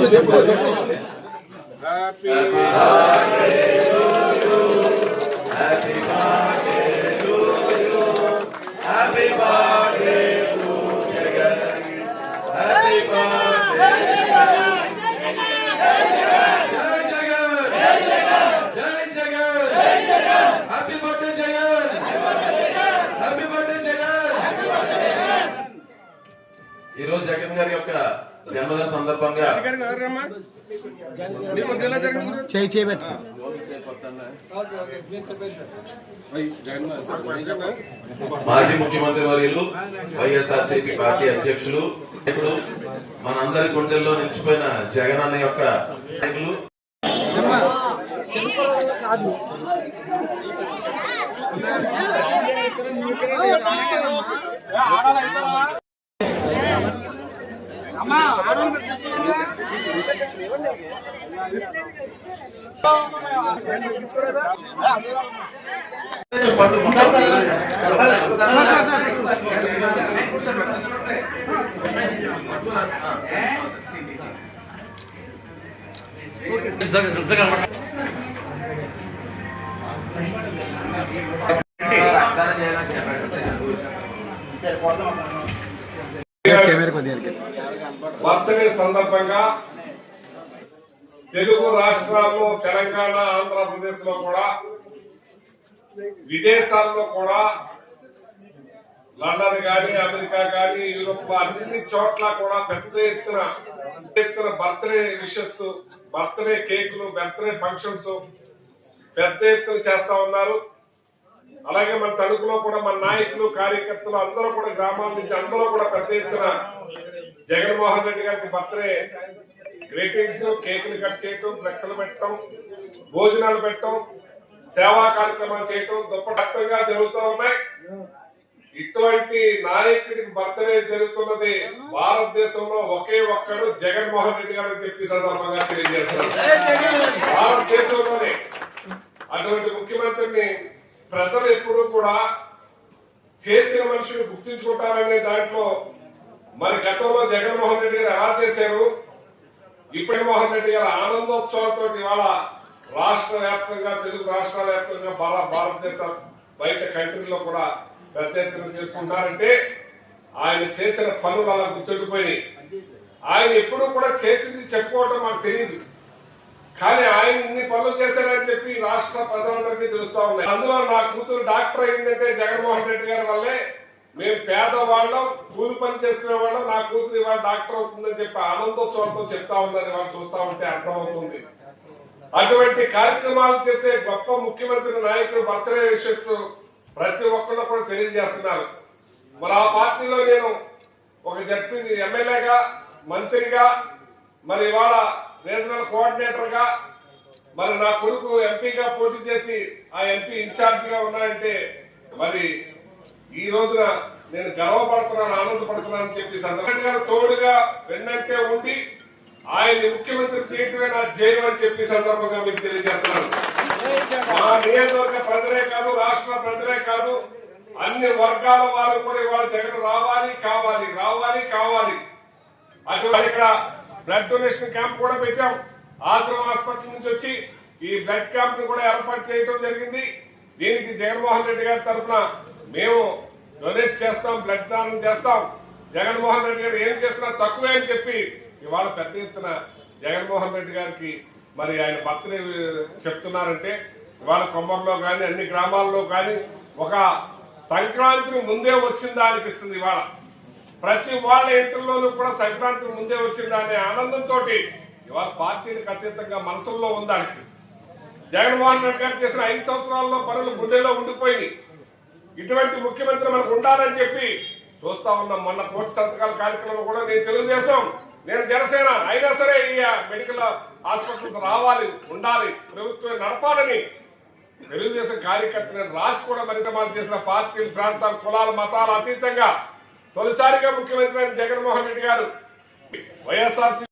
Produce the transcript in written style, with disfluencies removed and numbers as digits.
ఈ రోజు జగన్ గారి యొక్క జన్మదిన సందర్భంగా మాజీ ముఖ్యమంత్రి వర్యులు వైఎస్ఆర్సీపీ పార్టీ అధ్యక్షులు ఇప్పుడు మనందరి గుండెల్లో నిలిచిపోయిన జగన్ అన్న యొక్క నాయకులు బర్త్డే సందర్భంగా తెలుగు రాష్ట్రాల్లో తెలంగాణ ఆంధ్రప్రదేశ్ లో కూడా విదేశాల్లో కూడా లండన్ గాని అమెరికా గాని యూరోప్ అన్ని చోట్ల కూడా పెద్ద ఎత్తున బర్త్డే విషెస్ బర్త్డే కేకులు బర్త్డే ఫంక్షన్స్ పెద్ద ఎత్తున చేస్తా ఉన్నారు. అలాగే మన తణుకులో కూడా మన నాయకులు కార్యకర్తలు అందరూ కూడా గ్రామాల నుంచి అందరూ కూడా పెద్ద ఎత్తున జగన్మోహన్ రెడ్డి గారికి బర్త్డే గ్రీటింగ్స్ కేకులు కట్ చేయటం ఫ్లెక్స్లు పెట్టడం భోజనాలు పెట్టడం సేవా కార్యక్రమాలు చేయటం దుప్పటంగా జరుగుతూ ఉన్నాయి. ఇటువంటి నాయకుడికి బర్త్డే జరుగుతున్నది భారతదేశంలో ఒకే ఒక్కడు జగన్మోహన్ రెడ్డి గారు అని చెప్పి సందర్భంగా తెలియజేస్తున్నారు. భారతదేశంలోనే అటువంటి ముఖ్యమంత్రిని ప్రజలు ఎప్పుడు కూడా చేసిన మనిషిని గుర్తించుకుంటారనే దాంట్లో మరి గతంలో జగన్మోహన్ రెడ్డి గారు ఎలా చేశారు, ఇప్పుడు మోహన్ రెడ్డి గారు ఆనందోత్సవాలతో ఇవాళ రాష్ట్ర వ్యాప్తంగా తెలుగు రాష్ట్రాల వ్యాప్తంగా భారతదేశ బయట కంట్రీలో కూడా పెద్ద ఎత్తున చేసుకుంటారంటే ఆయన చేసిన పనులు అలా గుర్తుండిపోయినాయి. ఆయన ఎప్పుడు కూడా చేసింది చెప్పుకోవడం మాకు తెలియదు, కానీ ఆయన ఇన్ని పనులు చేశారని చెప్పి రాష్ట్ర ప్రజలందరికీ తెలుస్తా ఉన్నాయి. అందులో నా కూతురు డాక్టర్ అయిందంటే జగన్మోహన్ రెడ్డి గారి వల్లే. మేము పేదవాళ్ళం కూలి పని చేసుకునే వాళ్ళం, నా కూతురు ఇవాళ డాక్టర్ అవుతుందని చెప్పి ఆనందోత్సవంతో చెప్తా ఉన్నారు. ఇవాళ చూస్తా ఉంటే అర్థమవుతుంది. అటువంటి కార్యక్రమాలు చేసే గొప్ప ముఖ్యమంత్రి నాయకుడు బర్త్డే విషెస్ ప్రతి ఒక్కళ్ళు కూడా తెలియజేస్తున్నారు. మరి ఆ పార్టీలో నేను ఒక జడ్పీ ఎమ్మెల్యేగా మంత్రిగా మరి ఇవాళ రీజనల్ కోఆర్డినేటర్ గా మరి నా కొడుకు ఎంపీగా పోటీ చేసి ఆ ఎంపీ ఇన్ఛార్జ్ గా ఉన్నాయంటే మరి ఈ రోజున నేను గర్వపడుతున్నాను ఆనందపడుతున్నానని చెప్పి సందర్భంగా తోడుగా వెన్నంటే ఉండి ఆయన ముఖ్యమంత్రి చేయటమే నా జైలు అని చెప్పి సందర్భంగా మీకు తెలియజేస్తున్నాను. మా నియోజకవర్గ ప్రజలే కాదు రాష్ట్ర ప్రజలే కాదు అన్ని వర్గాల వారు కూడా ఇవాళ జగన్ రావాలి కావాలి రావాలి కావాలి. అటువంటి ఇక్కడ బ్లడ్ డొనేషన్ క్యాంప్ కూడా పెట్టాం. ఆశ్రమ హాస్పిటల్ నుంచి వచ్చి ఈ బ్లడ్ క్యాంప్ ని కూడా ఏర్పాటు చేయడం జరిగింది. దీనికి జగన్మోహన్ రెడ్డి గారి తరఫున మేము డొనేట్ చేస్తాం, బ్లడ్ దానం చేస్తాం. జగన్మోహన్ రెడ్డి గారు ఏం చేసినా తక్కువే అని చెప్పి ఇవాళ పెద్ద ఎత్తున జగన్మోహన్ రెడ్డి గారికి మరి ఆయన బర్త్డే చెప్తున్నారంటే ఇవాళ కొమ్మర్లో కానీ అన్ని గ్రామాల్లో కానీ ఒక సంక్రాంతి ముందే వచ్చిందా అనిపిస్తుంది. ఇవాళ ప్రతి వాళ్ళ ఇంటిలోనూ కూడా సంక్రాంతి ముందే వచ్చిందా అనే ఆనందంతో ఇవాళ పార్టీలకు అతీతంగా మనసుల్లో ఉందానికి జగన్మోహన్ రెడ్డి గారు చేసిన 5 సంవత్సరాల్లో పనులు గుండెల్లో ఉండిపోయింది. ఇటువంటి ముఖ్యమంత్రి మనకు ఉండాలని చెప్పి చూస్తా ఉన్నాం. మొన్న కోటి సంతకాల కార్యక్రమం కూడా నేను తెలుగుదేశం, నేను జనసేన అయినా సరే ఈ మెడికల్ హాస్పిటల్స్ రావాలి, ఉండాలి, ప్రభుత్వం నడపాలని తెలుగుదేశం కార్యకర్తలను రాసి కూడా పరిశ్రమాలు చేసిన పార్టీలు ప్రాంతాలు కులాల మతాల అతీతంగా తొలిసారిగా ముఖ్యమంత్రి అయిన జగన్మోహన్ రెడ్డి గారు వైఎస్ఆర్సీ